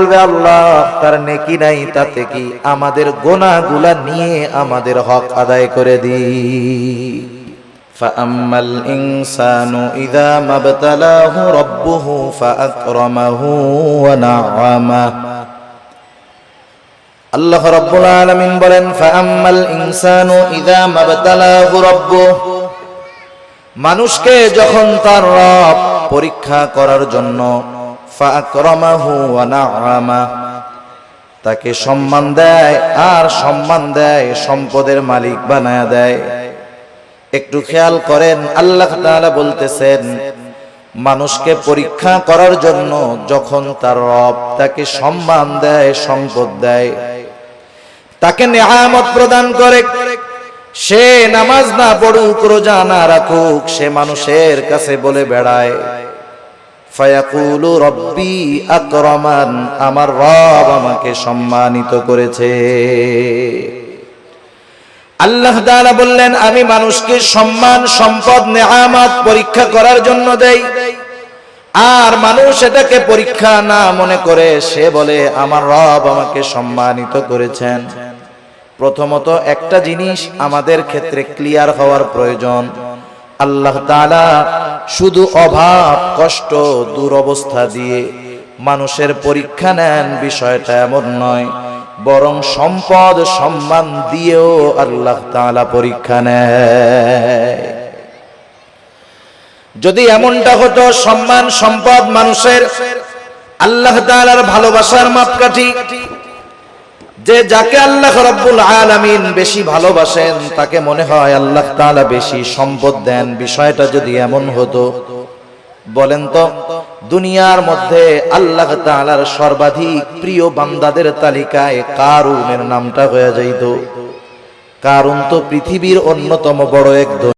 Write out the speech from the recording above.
বলবে আল্লাহ তার নেকি নাই, তাতে কি আমাদের গুনাহগুলা নিয়ে আমাদের হক আদায় করে দিই। فأما الإنسان إذا ما ابتلاه ربه فأكرمه ونعمه আল্লাহ রাব্বুল আলামিন বলেন ফাআম্মাল ইনসানু ইযা মাবতালাহু রাব্বুহু, মানুষকে যখন তার রব পরীক্ষা করার জন্য ফাআকরামাহু ওয়া নাআমা, তাকে সম্মান দেয় আর সম্মান দেয়, সম্পদের মালিক বানায়া দেয়। একটু খেয়াল করেন, আল্লাহ তাআলা বলতেছেন মানুষকে পরীক্ষা করার জন্য যখন তার রব তাকে সম্মান দেয়, সম্পদ দেয়, তাকে নেয়ামত প্রদান করে, সে নামাজ না পড়ুক, রোজা না রাখুক, সে মানুষের কাছে বলে বেড়ায় ফায়াকুলু রব্বি আকরামান, আমার রব আমাকে সম্মানিত করেছে। আল্লাহ তাআলা বললেন আমি মানুষকে সম্মান, সম্পদ, নেয়ামত পরীক্ষা করার জন্য দেই, আর মানুষ এটাকে পরীক্ষা না মনে করে সে বলে আমার রব আমাকে সম্মানিত করেছেন। প্রথমত একটা জিনিস আমাদের ক্ষেত্রে ক্লিয়ার হওয়ার প্রয়োজন, আল্লাহ তাআলা শুধু অভাব, কষ্ট, দুরবস্থা দিয়ে মানুষের পরীক্ষা নেন বিষয়টা এমন নয়, বরং সম্পদ, সম্মান দিয়েও আল্লাহ তাআলা পরীক্ষা নেয়। যদি এমনটা হতো সম্মান, সম্পদ মানুষের আল্লাহ তাআলার ভালোবাসার মাপকাঠি, যে যাকে আল্লাহ রাব্বুল আলামিন বেশি ভালোবাসেন তাকে মনে হয় আল্লাহ তাআলা বেশি সম্পদ দেন, বিষয়টা যদি এমন হতো, বলেন তো দুনিয়ার মধ্যে আল্লাহ তাআলার সর্বাধিক প্রিয় বান্দাদের তালিকায় কারুনের নামটা হয়ে যাইত। কারুন তো পৃথিবীর অন্যতম বড় এক